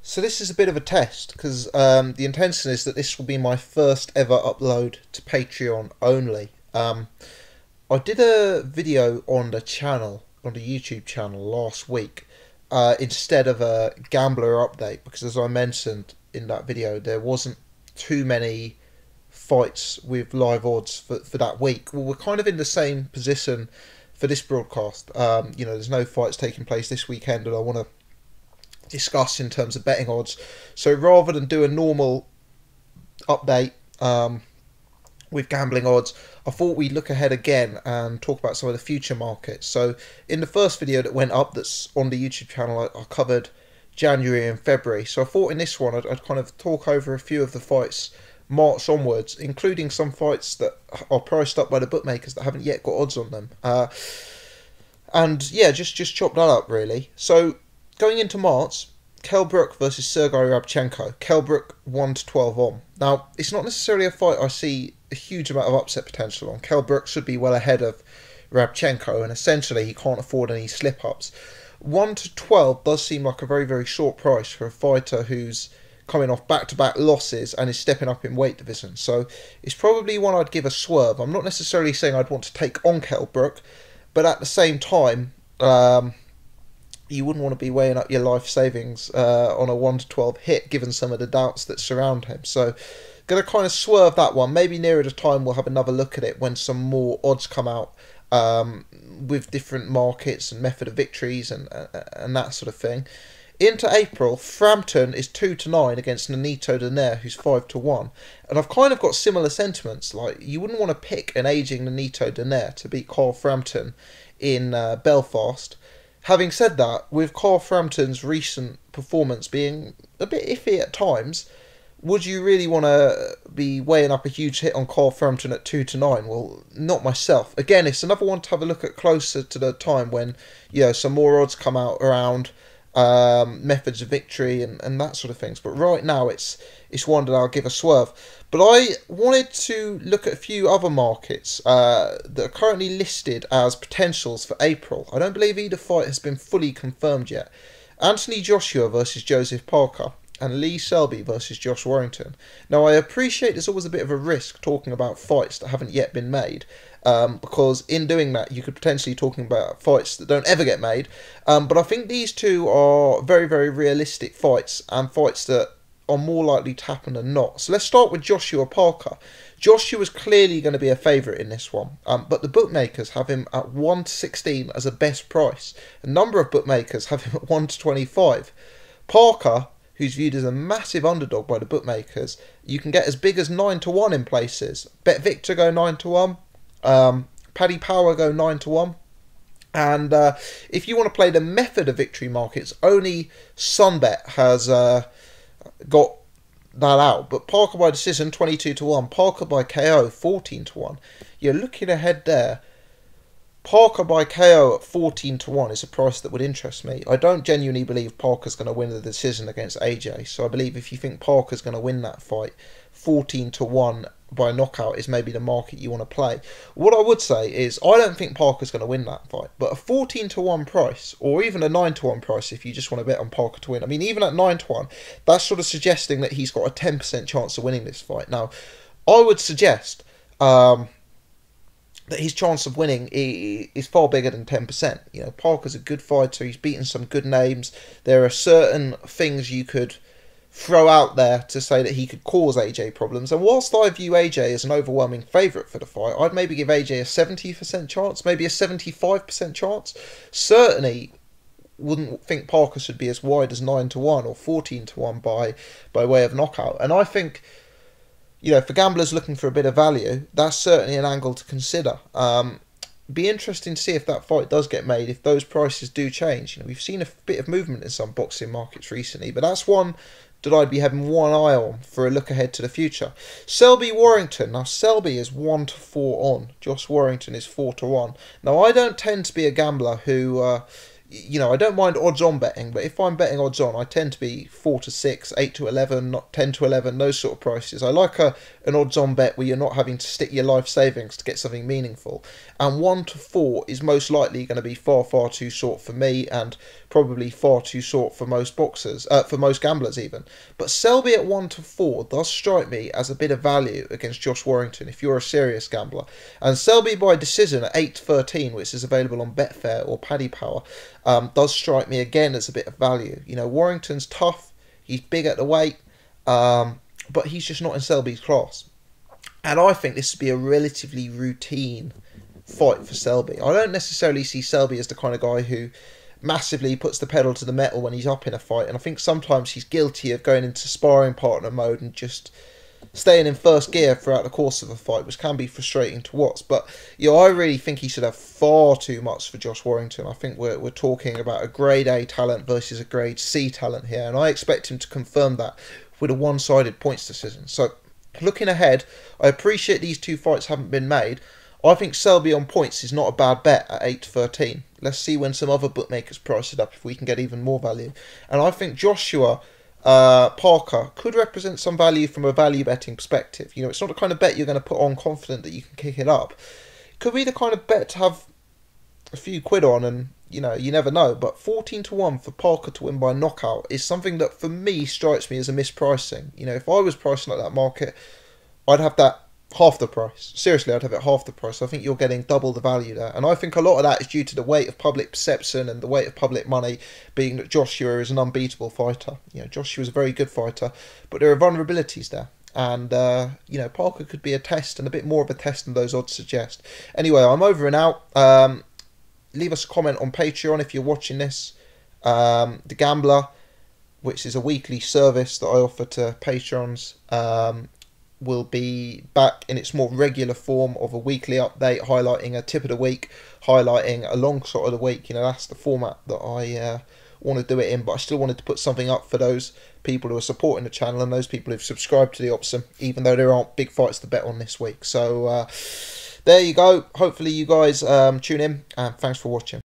So this is a bit of a test because the intention is that this will be my first ever upload to Patreon only. I did a video on the channel, on the YouTube channel last week, instead of a gambler update because, as I mentioned in that video, there wasn't too many fights with live odds for that week. Well, we're kind of in the same position for this broadcast. There's no fights taking place this weekend, and I want to discuss in terms of betting odds. So rather than do a normal update with gambling odds, I thought we'd look ahead again and talk about some of the future markets. So in the first video that went up that's on the YouTube channel, I covered January and February. So I thought in this one I'd kind of talk over a few of the fights March onwards, including some fights that are priced up by the bookmakers that haven't yet got odds on them. Just chop that up really. So going into March, Kell Brook versus Sergei Rabchenko. Kell Brook 1-12 on. Now, it's not necessarily a fight I see a huge amount of upset potential on. Kell Brook should be well ahead of Rabchenko, and essentially he can't afford any slip-ups. 1-12 does seem like a very, very short price for a fighter who's coming off back-to-back losses and is stepping up in weight division. So it's probably one I'd give a swerve. I'm not necessarily saying I'd want to take on Kell Brook, but at the same time, you wouldn't want to be weighing up your life savings on a 1-12 hit, given some of the doubts that surround him. So, going to kind of swerve that one. Maybe nearer the time we'll have another look at it when some more odds come out with different markets and method of victories and that sort of thing. Into April, Frampton is 2-9 against Nonito Donaire, who's 5-1. And I've kind of got similar sentiments. Like, you wouldn't want to pick an aging Nonito Donaire to beat Carl Frampton in Belfast. Having said that, with Carl Frampton's recent performance being a bit iffy at times, would you really want to be weighing up a huge hit on Carl Frampton at 2-9? Well, not myself. Again, it's another one to have a look at closer to the time when some more odds come out around methods of victory and that sort of things. But right now, it's one that I'll give a swerve. But I wanted to look at a few other markets that are currently listed as potentials for April. I don't believe either fight has been fully confirmed yet. Anthony Joshua versus Joseph Parker and Lee Selby versus Josh Warrington. Now, I appreciate there's always a bit of a risk talking about fights that haven't yet been made, because in doing that, you could potentially talking about fights that don't ever get made. But I think these two are very, very realistic fights, and fights that are more likely to happen than not. So let's start with Joshua Parker. Joshua's clearly going to be a favourite in this one, but the bookmakers have him at 1-16 as a best price. A number of bookmakers have him at 1-25. Parker, who's viewed as a massive underdog by the bookmakers, you can get as big as 9-1 in places. Bet Victor go 9-1. Paddy Power go 9-1. And if you want to play the method of victory markets, only Sunbet has got that out. But Parker by decision 22-1. Parker by KO 14-1. You're looking ahead there. Parker by KO at 14-1 is a price that would interest me. I don't genuinely believe Parker's going to win the decision against AJ. So I believe if you think Parker's going to win that fight, 14-1 by knockout is maybe the market you want to play. What I would say is I don't think Parker's going to win that fight, but a 14-1 price, or even a 9-1 price if you just want to bet on Parker to win. I mean, even at 9-1, that's sort of suggesting that he's got a 10% chance of winning this fight. Now, I would suggest that his chance of winning is far bigger than 10%. Parker's a good fighter. He's beaten some good names. There are certain things you could throw out there to say that he could cause AJ problems. And whilst I view AJ as an overwhelming favourite for the fight, I'd maybe give AJ a 70% chance, maybe a 75% chance. Certainly wouldn't think Parker should be as wide as 9-1 or 14-1 by way of knockout. And I think, for gamblers looking for a bit of value, that's certainly an angle to consider. Be interesting to see if that fight does get made, if those prices do change. We've seen a bit of movement in some boxing markets recently, but that's one that I'd be having one eye on for a look ahead to the future. Selby Warrington. Now, Selby is 1-4 on. Josh Warrington is 4-1. Now, I don't tend to be a gambler who You know, I don't mind odds-on betting, but if I'm betting odds-on, I tend to be 4 to 6, 8 to 11, not 10 to 11, those sort of prices. I like an odds-on bet where you're not having to stick your life savings to get something meaningful. And 1 to 4 is most likely going to be far, far too short for me, and probably far too short for most boxers, for most gamblers even. But Selby at 1 to 4 does strike me as a bit of value against Josh Warrington if you're a serious gambler. And Selby by decision at 8 to 13, which is available on Betfair or Paddy Power, does strike me again as a bit of value. You know, Warrington's tough, he's big at the weight, but he's just not in Selby's class. And I think this would be a relatively routine fight for Selby. I don't necessarily see Selby as the kind of guy who massively puts the pedal to the metal when he's up in a fight, and I think sometimes he's guilty of going into sparring partner mode and just staying in first gear throughout the course of a fight, which can be frustrating to watch. But you know, I really think he should have far too much for Josh Warrington. I think we're talking about a grade A talent versus a grade C talent here, and I expect him to confirm that with a one-sided points decision. So looking ahead, I appreciate these two fights haven't been made. I think Selby on points is not a bad bet at 8 to 13. Let's see when some other bookmakers price it up if we can get even more value. And I think Joshua Parker could represent some value from a value betting perspective. You know, it's not the kind of bet you're going to put on confident that you can kick it up. It could be the kind of bet to have a few quid on, and you know, you never know. But 14 to 1 for Parker to win by knockout is something that for me strikes me as a mispricing. You know, if I was pricing like that market, I'd have that half the price. Seriously, I'd have it half the price. I think you're getting double the value there. And I think a lot of that is due to the weight of public perception and the weight of public money being that Joshua is an unbeatable fighter. You know, Joshua's a very good fighter, but there are vulnerabilities there. And, you know, Parker could be a test, and a bit more of a test than those odds suggest. Anyway, I'm over and out. Leave us a comment on Patreon if you're watching this. The Gambler, which is a weekly service that I offer to patrons, will be back in its more regular form of a weekly update highlighting a tip of the week, highlighting a long shot of the week. You know, that's the format that I want to do it in, but I still wanted to put something up for those people who are supporting the channel and those people who've subscribed to the Opsum, even though there aren't big fights to bet on this week. So there you go. Hopefully you guys tune in, and thanks for watching.